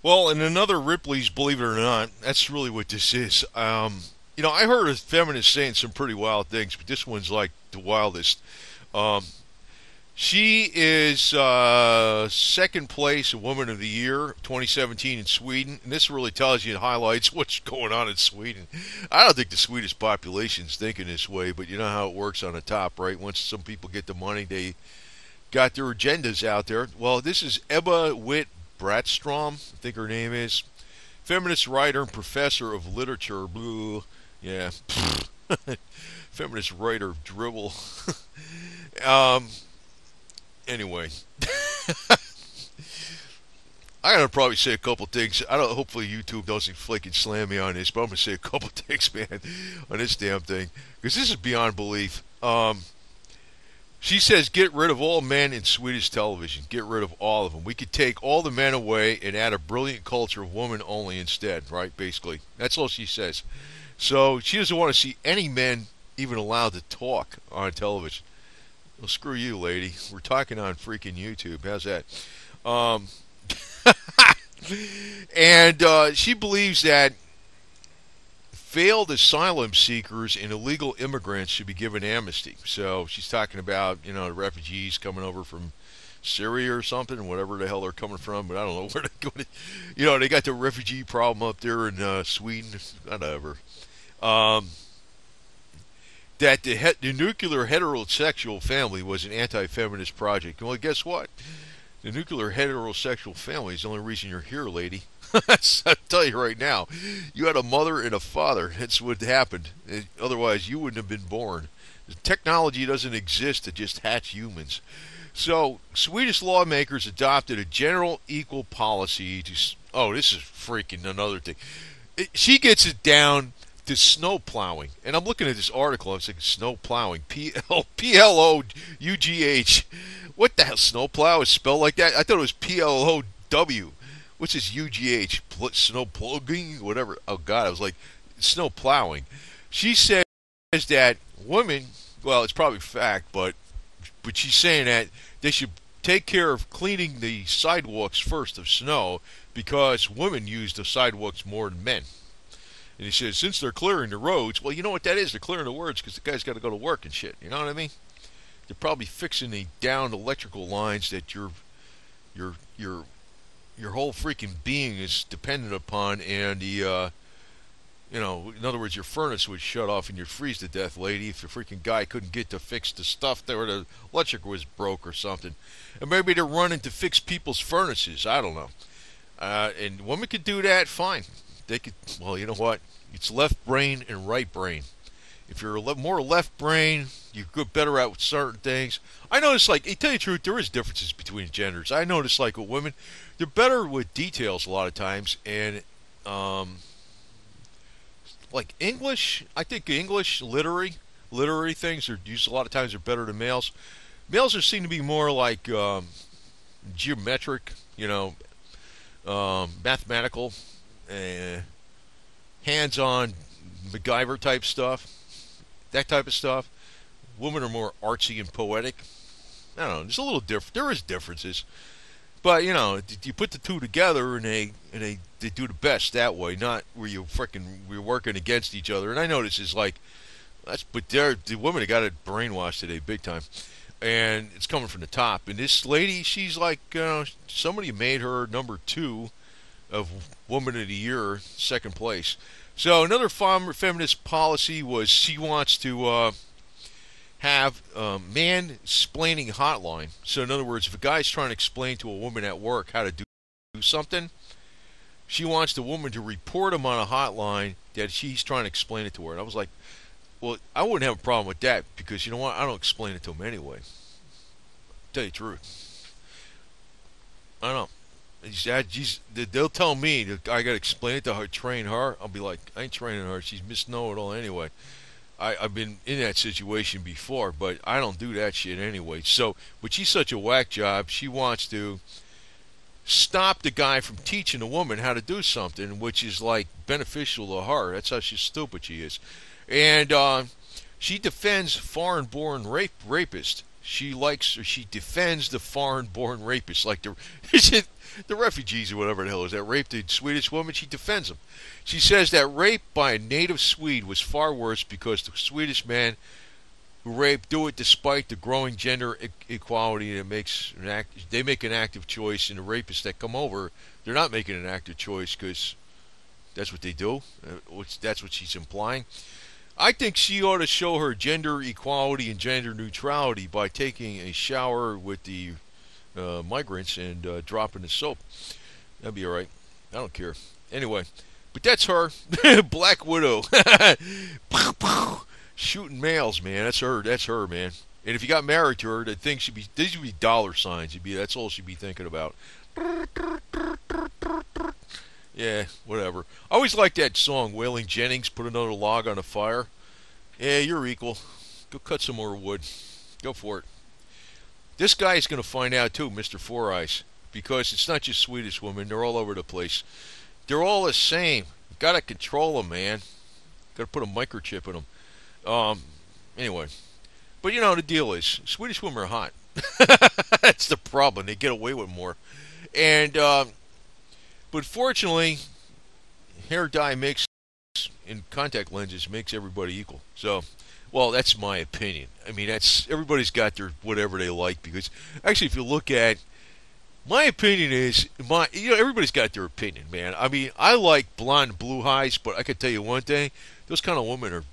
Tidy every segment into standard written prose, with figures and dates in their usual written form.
Well, and another Ripley's, believe it or not, that's really what this is. I heard a feminist saying some pretty wild things, but this one's like the wildest. Um, she is second place Woman of the Year 2017 in Sweden, and this really tells you and highlights what's going on in Sweden. I don't think the Swedish population's thinking this way, but you know how it works on the top, right? Once some people get the money, they got their agendas out there. Well, this is Ebba Witt Bratstrom, I think her name is. Feminist writer and professor of literature. Blue. Yeah. Feminist writer dribble. um, anyway. I gotta probably say a couple things. I don't. Hopefully YouTube doesn't flick and slam me on this, but I'm gonna say a couple things, man, on this damn thing because this is beyond belief. She says, get rid of all men in Swedish television. Get rid of all of them. We could take all the men away and add a brilliant culture of women only instead, right? Basically. That's all she says. So she doesn't want to see any men even allowed to talk on television. Well, screw you, lady. We're talking on freaking YouTube. How's that? Um, and she believes that failed asylum seekers and illegal immigrants should be given amnesty. So she's talking about, the refugees coming over from Syria or something, whatever the hell they're coming from, but I don't know where they're going. They got the refugee problem up there in Sweden, whatever. That the nuclear heterosexual family was an anti-feminist project. Well, guess what? The nuclear heterosexual family is the only reason you're here, lady. I'll tell you right now, you had a mother and a father. That's what happened. Otherwise, you wouldn't have been born. Technology doesn't exist to just hatch humans. So, Swedish lawmakers adopted a general equal policy to... Oh, this is freaking another thing. She gets it down to snow plowing. And I'm looking at this article. I'm saying snow plowing. P-L-O-U-G-H. What the hell? Snow plow is spelled like that? I thought it was P-L-O-W. What's this UGH? Snow plugging? Whatever. Oh, God. I was like, snow plowing. She says that women, well, it's probably fact, but she's saying that they should take care of cleaning the sidewalks first of snow because women use the sidewalks more than men. And he says, since they're clearing the roads, well, you know what that is? They're clearing the roads because the guy's got to go to work and shit. You know what I mean? They're probably fixing the downed electrical lines that your whole freaking being is dependent upon, and in other words, your furnace would shut off and you'd freeze to death, lady, if the freaking guy couldn't get to fix the stuff there or the electric was broke or something. And maybe they're running to fix people's furnaces. I don't know. And women could do that, fine. They could, well, you know what? It's left brain and right brain. If you're more left brain, you're good, better at certain things. I notice, like, to tell you the truth, there is differences between genders. I notice, like, with women, they're better with details a lot of times. And, like English, I think English, literary things are used a lot of times are better than males. Males are seem to be more like geometric, mathematical, hands-on MacGyver type stuff, that type of stuff. Women are more artsy and poetic. I don't know. There's a little different. There is differences, but you put the two together and they do the best that way. Not where we're working against each other. And I know this is like but the women have got it brainwashed today, big time, and it's coming from the top. And this lady, she's like somebody made her number 2 of Woman of the Year, second place. So another feminist policy was she wants to have a man-splaining hotline. So in other words, if a guy's trying to explain to a woman at work how to do something, she wants the woman to report him on a hotline that she's trying to explain it to her. And I was like, well, I wouldn't have a problem with that because you know what? I don't explain it to him anyway. Tell you the truth. I don't know. They'll tell me that I got to explain it to her, train her. I'll be like, I ain't training her. She's Miss Know-It-All anyway. I've been in that situation before, but I don't do that shit anyway. So, but she's such a whack job. She wants to stop the guy from teaching a woman how to do something, which is like beneficial to her. That's how stupid she is. And she defends foreign-born rapists. she likes or she defends the foreign-born rapists, like the refugees or whatever the hell is that raped a Swedish woman. She defends them. She says that rape by a native Swede was far worse because the Swedish man who raped do it despite the growing gender equality that they make an active choice, and the rapists that come over, they're not making an active choice because that's what they do. That's what she's implying. I think she ought to show her gender equality and gender neutrality by taking a shower with the migrants and dropping the soap. That'd be all right. I don't care. Anyway, but that's her. Black Widow. Shooting males, man. That's her. That's her, man. And if you got married to her, the thing should be, these should be dollar signs. That's all she'd be thinking about. Yeah, whatever. I always like that song, Wailing Jennings, Put Another Log on the Fire. Yeah, you're equal. Go cut some more wood. Go for it. This guy is going to find out too, Mr. Four Eyes, because it's not just Swedish women. They're all over the place. They're all the same. You got to control them, man. Got to put a microchip in them. Anyway. But you know, the deal is, Swedish women are hot. That's the problem. They get away with more. And, but fortunately, hair dye makes, in contact lenses, makes everybody equal. So, well, that's my opinion. I mean, everybody's got their whatever they like, because actually, if you look at, my opinion is, everybody's got their opinion, man. I mean, I like blonde blue eyes, but I can tell you one thing, those kind of women are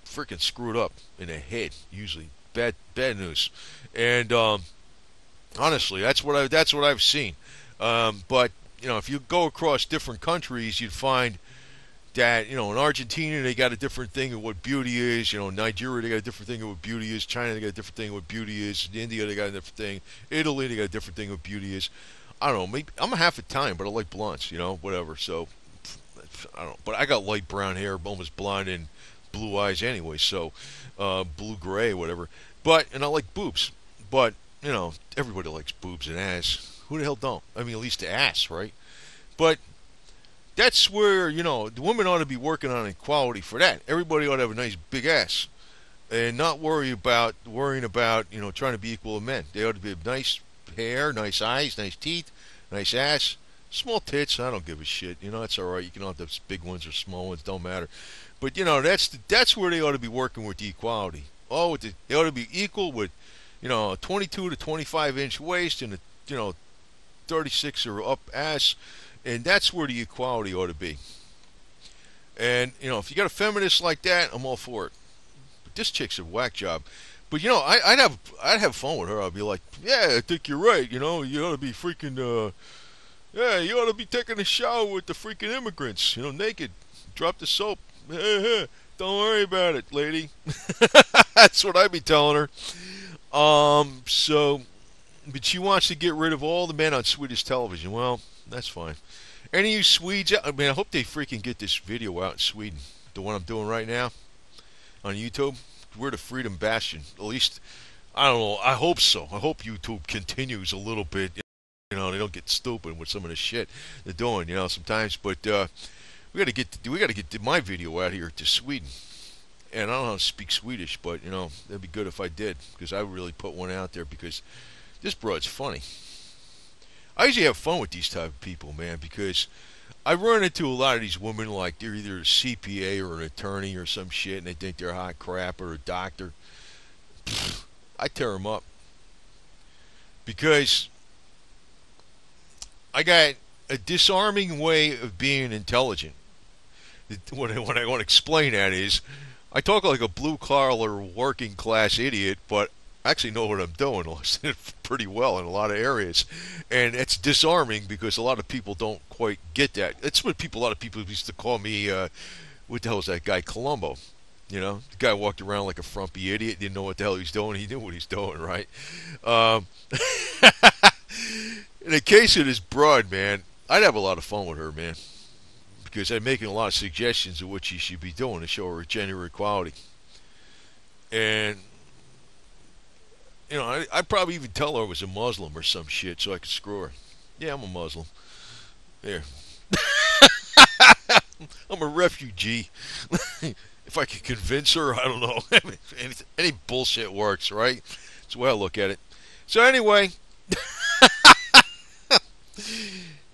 freaking screwed up in the head, usually. Bad news. And, honestly, that's what I've seen. But, you know, if you go across different countries, you'd find that, you know, in Argentina, they got a different thing of what beauty is. You know, in Nigeria, they got a different thing of what beauty is. China, they got a different thing of what beauty is. In India, they got a different thing. Italy, they got a different thing of what beauty is. I don't know. Maybe I'm a half Italian, but I like blondes, you know, whatever. So, I don't know. But I got light brown hair, almost blonde, and blue eyes anyway. So, blue-gray, whatever. And I like boobs. But, you know, everybody likes boobs and ass. Who the hell don't? I mean, at least the ass, right? But that's where, you know, the women ought to be working on equality for that. Everybody ought to have a nice big ass and not worrying about, you know, trying to be equal to men. They ought to be nice hair, nice eyes, nice teeth, nice ass, small tits. I don't give a shit. You know, that's all right. You can have those big ones or small ones. Don't matter. But, you know, that's where they ought to be working with the equality. Oh, they ought to be equal with, you know, a 22 to 25-inch waist and a, you know, 36 or up ass, and that's where the equality ought to be. And, you know, if you got a feminist like that, I'm all for it. But this chick's a whack job. But, you know, I'd have fun with her. I'd be like, yeah, I think you're right. You know, you ought to be freaking, yeah, you ought to be taking a shower with the freaking immigrants, you know, naked. Drop the soap. Don't worry about it, lady. That's what I'd be telling her. But she wants to get rid of all the men on Swedish television. Well, that's fine. Any of you Swedes, I mean, I hope they freaking get this video out in Sweden. The one I'm doing right now on YouTube. We're the freedom bastion. At least, I don't know. I hope so. I hope YouTube continues a little bit. You know, they don't get stupid with some of the shit they're doing, you know, sometimes. But we got to get my video out here to Sweden. And I don't know how to speak Swedish, but, you know, that'd be good if I did, because I would really put one out there, because this broad's funny. I usually have fun with these type of people, man, because I run into a lot of these women like they're either a CPA or an attorney or some shit, and they think they're hot crap, or a doctor. I tear them up. Because I got a disarming way of being intelligent. What I want to explain that is, I talk like a blue-collar, working-class idiot, but I actually know what I'm doing pretty well in a lot of areas. And it's disarming because a lot of people don't quite get that. It's what a lot of people used to call me, what the hell is that guy, Columbo? You know, the guy walked around like a frumpy idiot, didn't know what the hell he's doing. He knew what he's doing, right? In the case of this broad, man, I'd have a lot of fun with her, man. Because I'm making a lot of suggestions of what she should be doing to show her gender equality. And, you know, I'd probably even tell her I was a Muslim or some shit so I could screw her. Yeah, I'm a Muslim. There. I'm a refugee. If I could convince her, I don't know. Any bullshit works, right? That's the way I look at it. So anyway,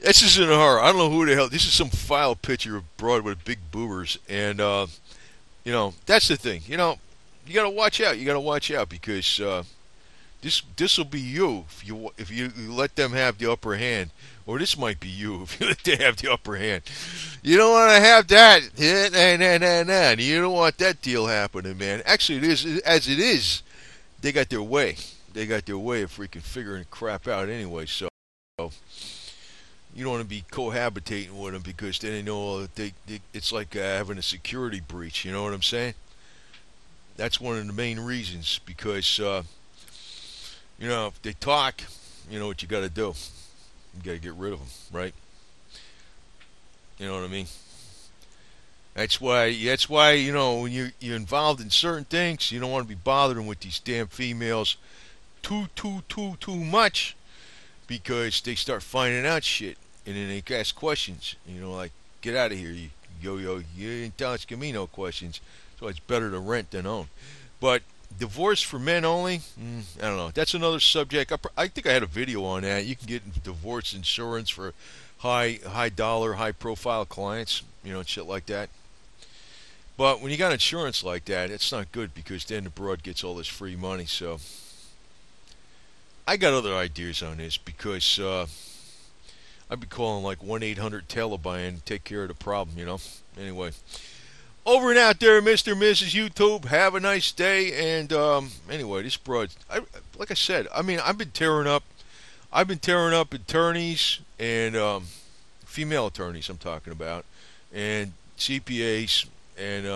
this isn't her. I don't know who the hell. This is some file picture of broad with big boobers, and that's the thing. You gotta watch out. You gotta watch out because this will be you if you let them have the upper hand, or this might be you if you let them have the upper hand. You don't want to have that. You don't want that deal happening, man. Actually, it is as it is. They got their way. They got their way of freaking figuring crap out anyway. So you don't want to be cohabitating with them because then they know it's like having a security breach. You know what I'm saying? That's one of the main reasons because if they talk, you know what you got to do. You got to get rid of them, right? You know what I mean? That's why when you're involved in certain things, you don't want to be bothering with these damn females too much because they start finding out shit and then they ask questions. Like, get out of here, you yo-yo. You ain't asking me no questions. So it's better to rent than own. But divorce for men only, I don't know. That's another subject. I think I had a video on that. You can get divorce insurance for high dollar, high profile clients, and shit like that. But when you got insurance like that, it's not good because then the broad gets all this free money. So I got other ideas on this because I'd be calling like 1-800-TELEBUY and take care of the problem, Anyway. Over and out there, Mr. and Mrs. YouTube. Have a nice day. And anyway, this broad, like I said, I've been tearing up attorneys and female attorneys. I'm talking about, and CPAs and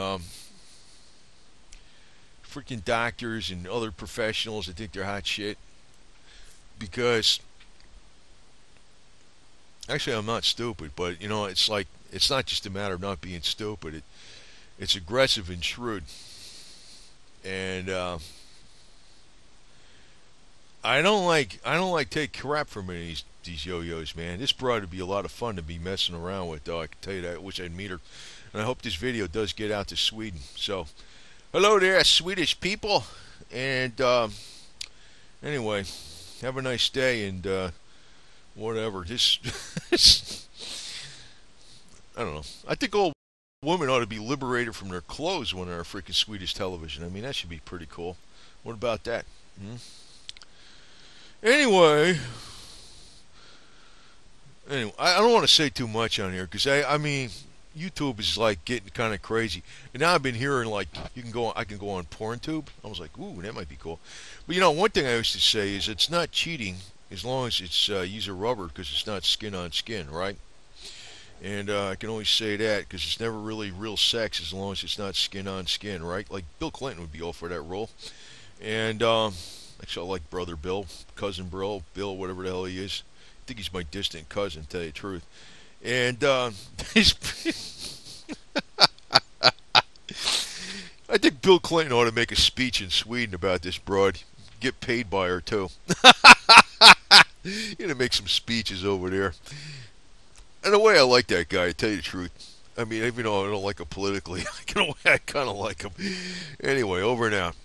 freaking doctors and other professionals that think they're hot shit. Because actually, I'm not stupid, but it's like it's not just a matter of not being stupid. It's aggressive and shrewd, and I don't like take crap from any of these yo-yos, man. This broad would be a lot of fun to be messing around with, though. I can tell you that. I wish I'd meet her, and I hope this video does get out to Sweden. So, hello there, Swedish people, and anyway, have a nice day, and whatever. This, I don't know. I think all women ought to be liberated from their clothes when they're on freaking Swedish television. That should be pretty cool. What about that? Anyway, I don't want to say too much on here because YouTube is like getting kind of crazy, and now I've been hearing like I can go on PornTube. I was like, ooh, that might be cool. But one thing I used to say is it's not cheating as long as it's user rubber because it's not skin on skin, right? And I can always say that because it's never really real sex as long as it's not skin on skin, right? Like Bill Clinton would be all for that role. And actually, I like brother Bill, cousin Bill, whatever the hell he is. I think he's my distant cousin, to tell you the truth. And I think Bill Clinton ought to make a speech in Sweden about this broad. Get paid by her, too. He's going to make some speeches over there. In a way, I like that guy, to tell you the truth. Even though I don't like him politically, I kind of like him. Anyway, over and out.